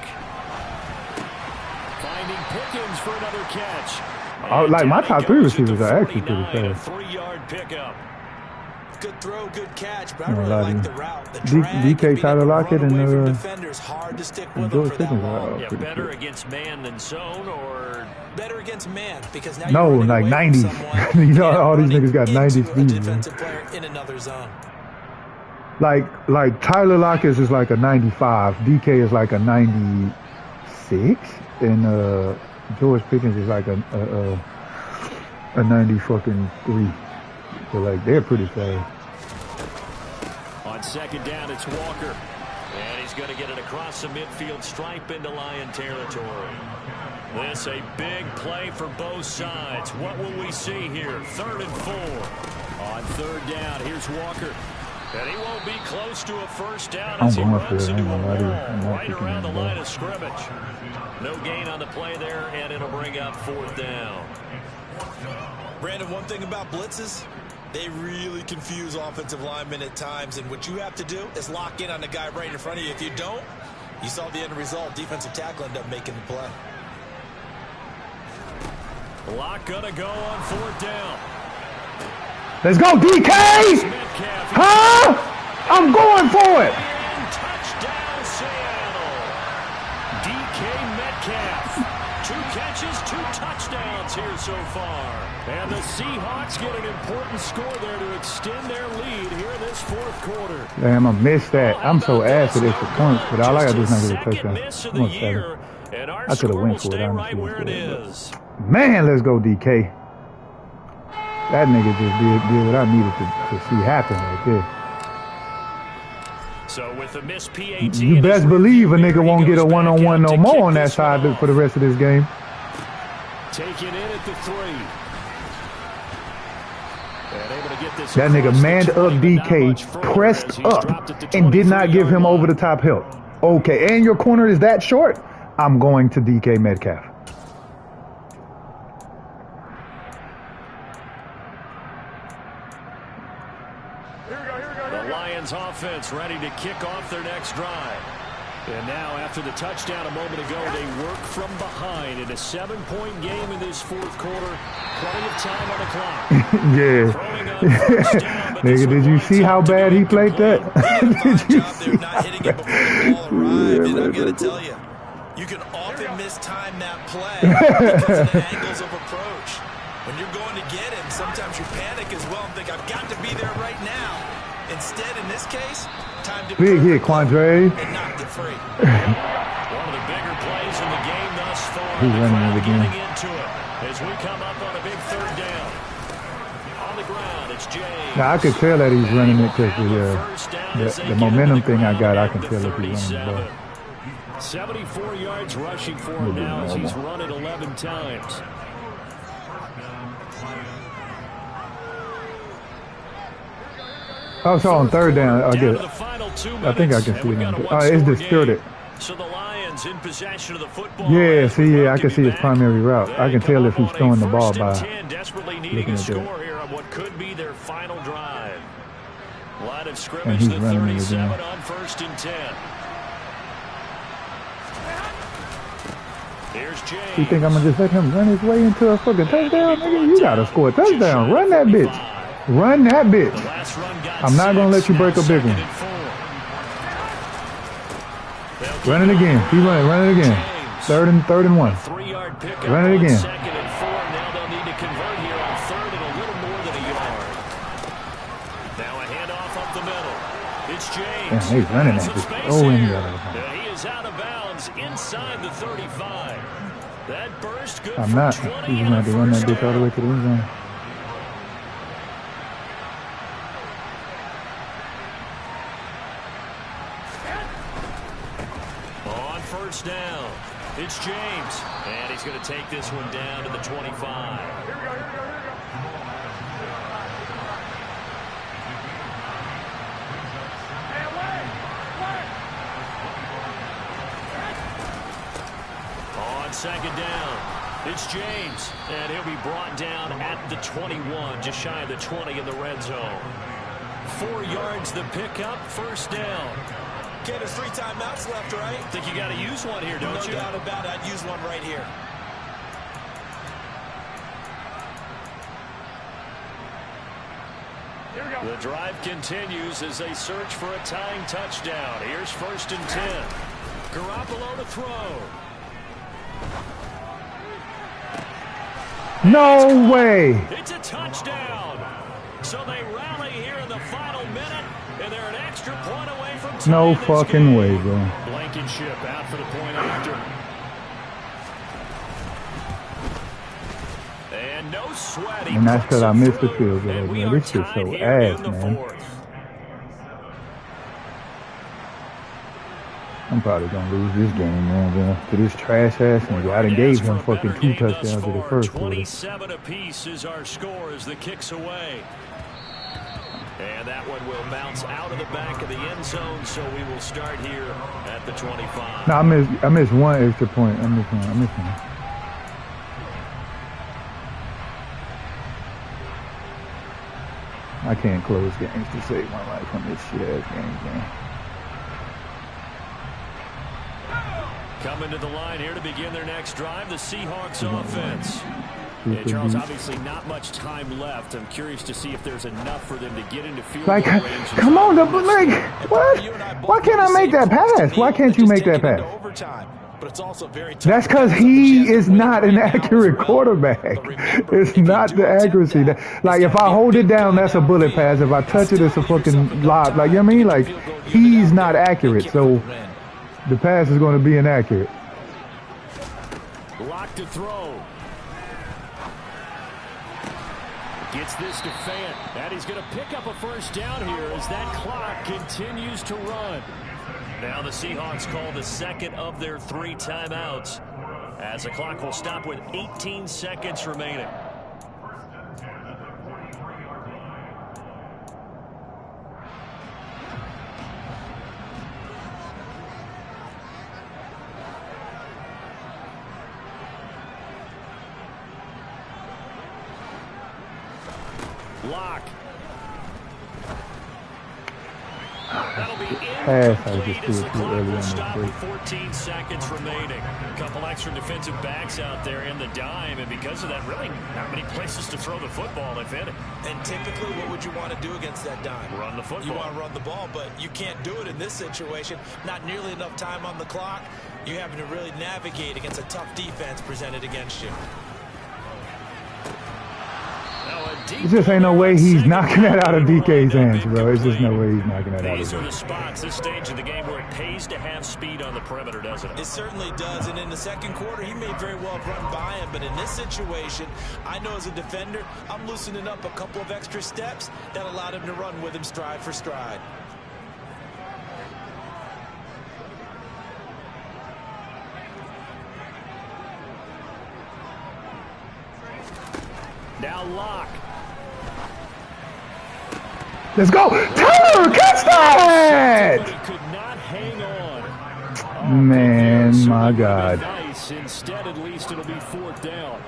Finding Pickens for another catch. Like my top 3 receivers are actually pretty fast. 3-yard pickup. Good throw, good catch, but I Yeah, really a lot like of the route. The DK, Tyler Lockett, and defenders hard to stick with them George for that Pickens long. are Yeah, pretty better good. against man than zone, or Better against man because now No, you're like running away 90s. from You know, someone all these running niggas got 90 into a speed, man. defensive player in another zone. Like Tyler Lockett is like a 95. DK is like a 96, and George Pickens is like a 90 fucking 3. So like they're pretty fast. on second down, it's Walker. And he's going to get it across the midfield stripe into Lion territory. This a big play for both sides. What will we see here? 3rd and 4. On 3rd down, here's Walker. And he won't be close to a first down as he runs into a wall right around the line of scrimmage. No gain on the play there, and it'll bring up 4th down. Brandon, one thing about blitzes, they really confuse offensive linemen at times, and what you have to do is lock in on the guy right in front of you. If you don't, you saw the end result. Defensive tackle ended up making the play. Lock gonna go on 4th down. Let's go, DK! Huh? I'm going for it! Touchdown, Seattle. DK Metcalf. 2 catches, 2 touchdowns here so far. And the Seahawks get an important score there to extend their lead here in this 4th quarter. Damn, I missed that. I'm so ass at extra points, but all I got to do is not get a Second touchdown. miss of I'm the on 7. year, and our I could have score went will for it, stay honestly. right where it is. Man, let's go, DK. That nigga just did what I needed to see happen right there. So with the missed PAT, You best believe a nigga won't get a one-on-one no more on that side for the rest of this game. Taking in at the 3. And able to get this That nigga across the manned 20, up but not DK, much further as pressed he's up, dropped at the and did not give him 23-yard over the top help. Okay, and your corner is that short? I'm going to DK Metcalf. The Lions offense ready to kick off their next drive. And now after the touchdown a moment ago, they work from behind in a 7-point game in this 4th quarter. Plenty of time on the clock. Yeah. Nigga, did you see how bad he played that? Did you see not hitting it before the ball arrived, and I'm going to tell you, you can often mistime that play because of the angles of approach. When you're going to get him, sometimes you panic as well and think, I've got to be there right now. Instead, in this case, time to Big hit, Quandre. and knocked it free. One of the bigger plays in the game thus far. He's running it again. Getting into it as we come up on a big 3rd down. on the ground. It's James. Now I could tell that he's running it because the momentum thing I got. I can tell if he's running the ball. 74 yards rushing for him now as he's run it 11 times. Oh, so on third down, I think I can see it. It's distorted. So the Lions in possession of the football. Yeah, see, I can see his primary route. I can tell if he's throwing the ball by desperately needing a score here on what could be their final drive. Line of scrimmage, and he's the running 37 on 1st and 10. Here's James. You think I'm gonna just let him run his way into a fucking touchdown, nigga? You gotta score a touchdown. Run that bitch. Run that bitch. I'm not gonna let you break a big one. Run it again. Keep running. Run it again. Third and 1. Run it again. Now they'll need to convert here on 3rd and a little more than a yard. Now a handoff up the middle. It's James. Yeah, he's running that bitch. Oh, and he is out of bounds inside the 35. That burst good. I'm not. He's gonna have to run that bitch all the way to the end zone. Down. It's James. And he's going to take this one down to the 25. On 2nd down, it's James. And he'll be brought down at the 21, just shy of the 20 in the red zone. 4 yards the pickup, 1st down. Okay, there's 3 timeouts left, right? Think you got to use one here, don't you? No doubt about it. I'd use one right here. The drive continues as they search for a tying touchdown. Here's 1st and 10. Garoppolo to throw. No way. It's a touchdown. So they rally here in the final minute, and they're an extra point away from tying. No fucking way, bro. Blankenship out for the point after. And no sweating. And that's because I missed the field goal. Man, this shit's so ass, man. I'm probably gonna lose this game, man, bro. To this trash ass nigga. I done gave him fucking 2 touchdowns in the first quarter. 27 apiece is our score as the kick's away. And that one will bounce out of the back of the end zone, so we will start here at the 25. No, I missed one extra point. I missed one. I can't close games to save my life on this shit ass game, man. Coming to the line here to begin their next drive, the Seahawks offense. Yeah, Charles, obviously not much time left. I'm curious to see if there's enough for them to get into field goal range. Come on, what? Why can't I make that pass? Why can't you make that pass? That's because he is not an accurate quarterback. It's not the accuracy. Like, if I hold it down, that's a bullet pass. If I touch it, it's a fucking lob. Like, you know what I mean? Like, he's not accurate, so the pass is going to be inaccurate. Lock to throw. Gets this to Fant, and he's going to pick up a 1st down here as that clock continues to run. Now the Seahawks call the 2nd of their 3 timeouts as the clock will stop with 18 seconds remaining. Lock. That'll be pass I just threw it too early on the break. 14 seconds remaining. A couple extra defensive backs out there in the dime, and because of that, really not many places to throw the football, if any. And typically, what would you want to do against that dime? Run the football. You want to run the ball, but you can't do it in this situation. Not nearly enough time on the clock. You're having to really navigate against a tough defense presented against you. Now a It just ain't no way he's knocking that out of DK's hands, bro. It's just no way he's knocking that out of his hands. These are the spots, this stage of the game, where it pays to have speed on the perimeter, doesn't it? It certainly does, and in the second quarter, he may very well have run by him, but in this situation, I know as a defender, I'm loosening up a couple of extra steps that allowed him to run with him stride for stride. Now Locke. Let's go! Taylor, catch that! He could not hang on. Man, my God. Nice. Instead, at least it'll be fourth down.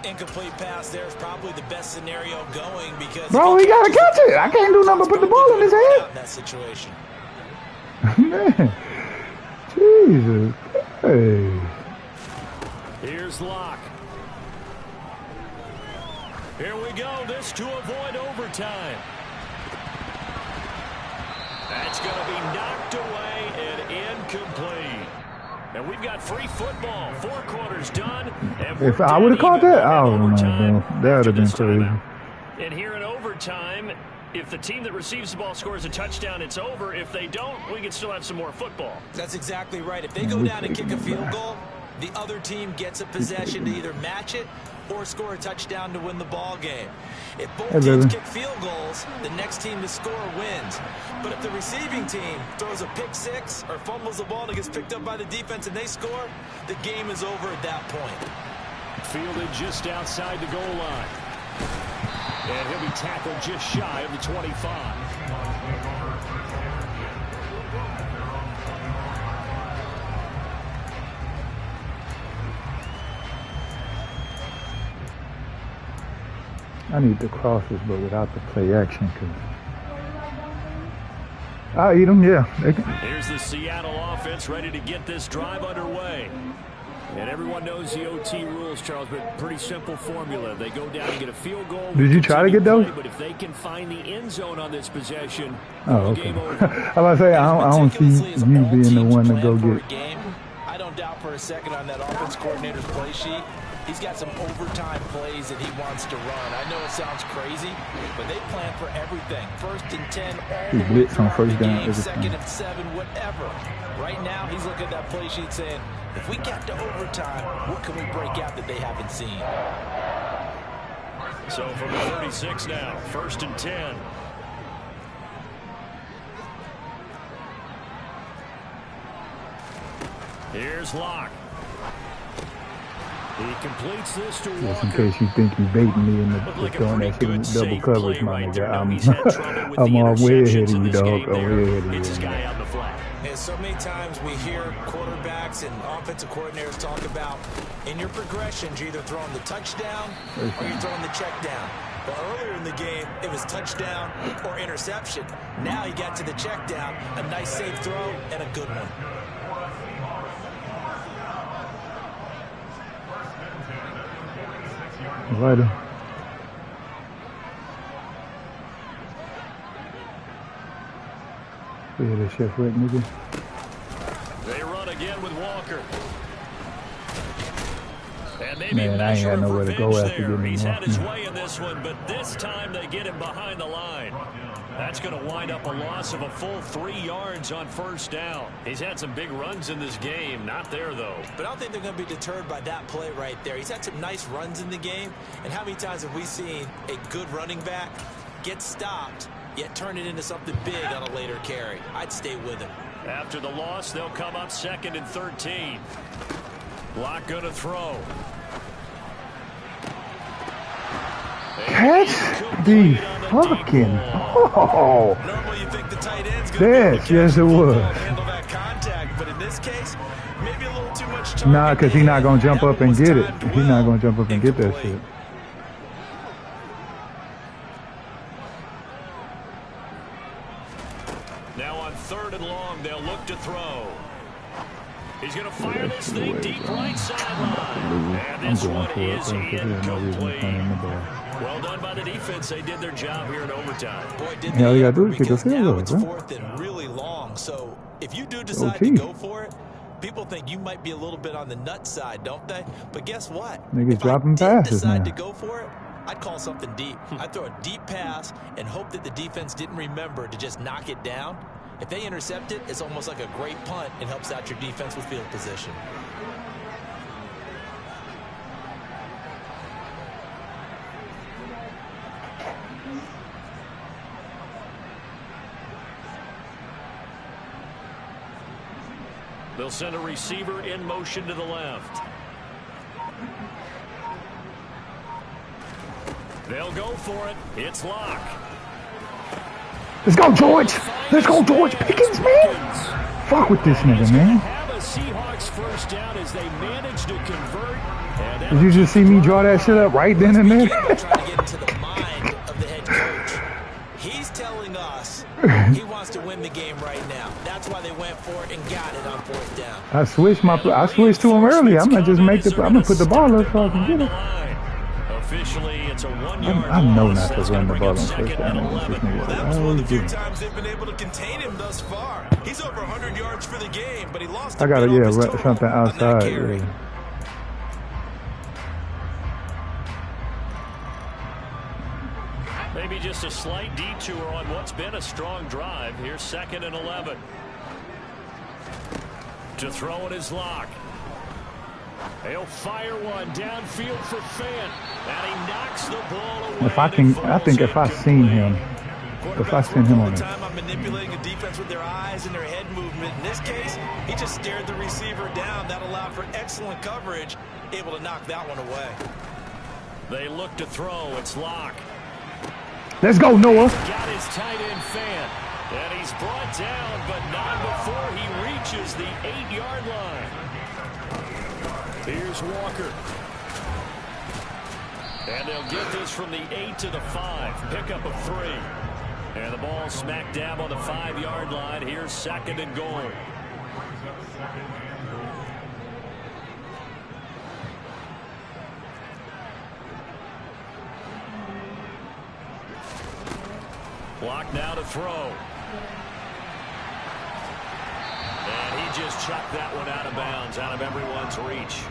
Incomplete pass there is probably the best scenario going because... Bro, he gotta catch it. I can't do nothing but put the ball in his head. That situation. Man, Jesus. Hey. Here's Locke. Here we go. This to avoid overtime. That's going to be knocked away and incomplete. And we've got free football. 4 quarters done. And If I would have caught that, oh my God, that would have been crazy. And here in overtime, if the team that receives the ball scores a touchdown, it's over. If they don't, we can still have some more football. That's exactly right. If they go down and kick a field goal, the other team gets a possession to either match it or score a touchdown to win the ball game. If both teams kick field goals, the next team to score wins. But if the receiving team throws a pick six or fumbles the ball and it gets picked up by the defense and they score, the game is over at that point. Fielded just outside the goal line. And he'll be tackled just shy of the 25. I need the crosses, but without the play action, because I'll eat them, yeah. Here's the Seattle offense ready to get this drive underway. And everyone knows the OT rules, Charles, but pretty simple formula. They go down and get a field goal. Did you try to get those? But if they can find the end zone on this possession, oh, okay. I was about to say, I don't see you being the one to go get. I don't doubt for a second on that offense coordinator's play sheet. He's got some overtime plays that he wants to run. I know it sounds crazy, but they plan for everything. 1st and 10, all the way throughout the game, 2nd and 7, whatever. Right now, he's looking at that play sheet saying, if we get to overtime, what can we break out that they haven't seen? So from the 36 now, 1st and 10. Here's Locke. He completes this to Walker. Just in case you think you baiting me in the throwing that shit in double coverage, my nigga. I'm all way ahead of you, dog. I'm way ahead of you. And so many times we hear quarterbacks and offensive coordinators talk about in your progressions, you're either throwing the touchdown or you're throwing the check down. But earlier in the game, it was touchdown or interception. Now he got to the check down, a nice safe throw, and a good one. Later. Yeah, the chef right, nigga. They run again with Walker. Man, I ain't had nowhere to go after getting him. He's had his way in this one, but this time they get him behind the line. That's going to wind up a loss of a full 3 yards on 1st down. He's had some big runs in this game. Not there, though. But I don't think they're going to be deterred by that play right there. He's had some nice runs in the game. And how many times have we seen a good running back get stopped, yet turn it into something big on a later carry? I'd stay with him. After the loss, they'll come up 2nd and 13. Locke going to throw. Catch the fucking ball. Normally you think the tight end's yes, it was. Handle that contact, but in this case, maybe a little too much time. Nah, because he's not going to jump up and get it. He's not going to jump up and get that shit. Now on 3rd and long, they'll look to throw. He's going to fire this thing deep right sideline. And this one is incomplete. Well done by the defense. They did their job here in overtime. Boy, did all you got to do is kick a field goal, it's 4th and really long. So if you do decide to go for it, people think you might be a little bit on the nut side, don't they? But guess what? Niggas dropping passes now. If I did decide to go for it, I'd call something deep. I'd throw a deep pass and hope that the defense didn't remember to just knock it down. If they intercept it, it's almost like a great punt and helps out your defense with field position. They'll send a receiver in motion to the left. They'll go for it. It's Locke. Let's go, George. Let's go, George Pickens, man. Fuck with this nigga, man. Have a Seahawks first down as they manage to convert. Did you just see me draw that shit up right then and there? Trying to get into the mind of the head coach. He's telling us he wants to win the game right now. That's why they went for it and got it on fourth down. I switched to him early. I'm gonna just I'm gonna put the ball up so I can get it. Officially, it's a 1 yard I know loss. not to run the ball on first down. Well, that was one of the few times they've been able to contain him thus far. He's over 100 yards for the game, but he lost. I gotta run something outside. Yeah. Maybe just a slight detour on what's been a strong drive. Here's 2nd and 11. To throw it is Locke. He'll fire one downfield for Fant, and he knocks the ball away. I think if I seen him on it. Time on manipulating a defense with their eyes and their head movement. In this case, he just stared the receiver down. That allowed for excellent coverage, able to knock that one away. They look to throw. It's Locke. Let's go, Noah. Got his tight end Fant, and he's brought down, but not before he reaches the 8-yard line. Here's Walker. And they'll get this from the 8 to the 5. Pickup of 3. And the ball smack dab on the 5-yard line. Here's 2nd and goal. Clock now to throw. And he just chucked that one out of bounds, out of everyone's reach.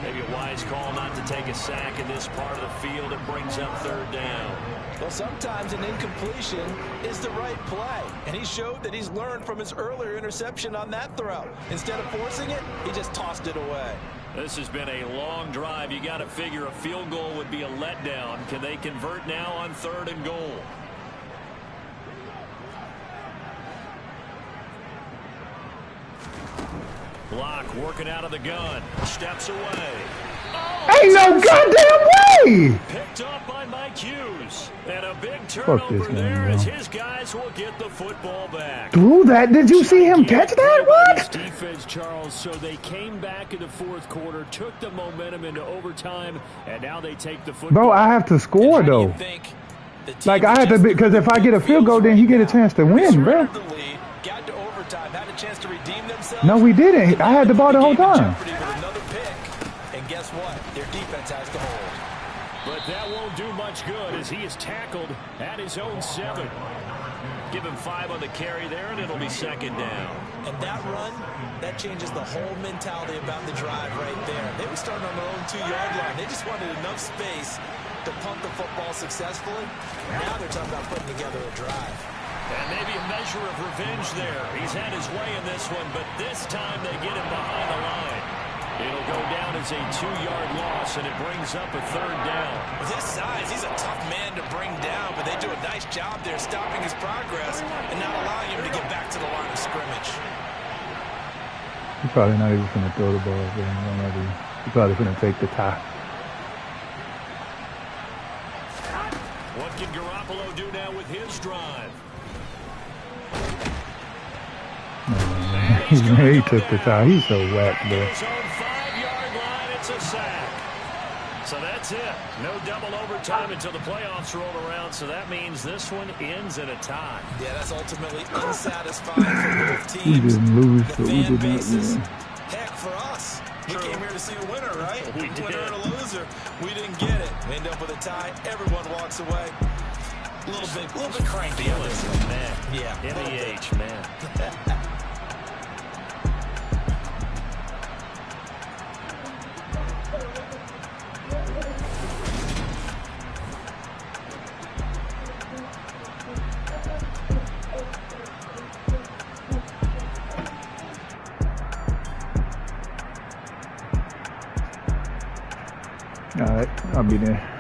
Maybe a wise call not to take a sack in this part of the field. It brings up 3rd down. Well, sometimes an incompletion is the right play. And he showed that he's learned from his earlier interception on that throw. Instead of forcing it, he just tossed it away. This has been a long drive. You got to figure a field goal would be a letdown. Can they convert now on 3rd and goal? Block working out of the gun. Steps away. Oh, ain't no goddamn way! Picked up by Mike Hughes. And a big turnover there as his guys will get the football back. Threw that? Did you see him catch that? What? Defense, Charles. So they came back in the 4th quarter, took the momentum into overtime, and now they take the football. Bro, I have to score though. Like I have to, because if I get a field goal, then he get a chance to win, bro. Got to overtime, had a chance to redeem themselves. No, we didn't. I had the ball the whole time. Another pick, and guess what? Their defense has to hold. But that won't do much good as he is tackled at his own 7. Give him 5 on the carry there, and it'll be 2nd down. And that run, that changes the whole mentality about the drive right there. They were starting on their own 2-yard line. They just wanted enough space to pump the football successfully. Now they're talking about putting together a drive. And maybe a measure of revenge there. He's had his way in this one, but this time they get him behind the line. It'll go down as a 2-yard loss, and it brings up a 3rd down. With his size, he's a tough man to bring down, but they do a nice job there stopping his progress and not allowing him to get back to the line of scrimmage. He's probably not even going to throw the ball. He's probably going to take the tie. What can Garoppolo do now with his drive? He took the tie. He's so whack, bro. His own 5-yard line, it's a sack. So that's it. No double overtime until the playoffs roll around, so that means this one ends in a tie. Yeah, that's ultimately unsatisfying for both teams. We didn't lose, but we fan did not bases. win. Heck, for us, we came here to see a winner, right? We did. Winner and a loser. We didn't get it. We end up with a tie. Everyone walks away. A little bit cranky on this one. Man. Yeah. MEH, man. All right, I'll be there.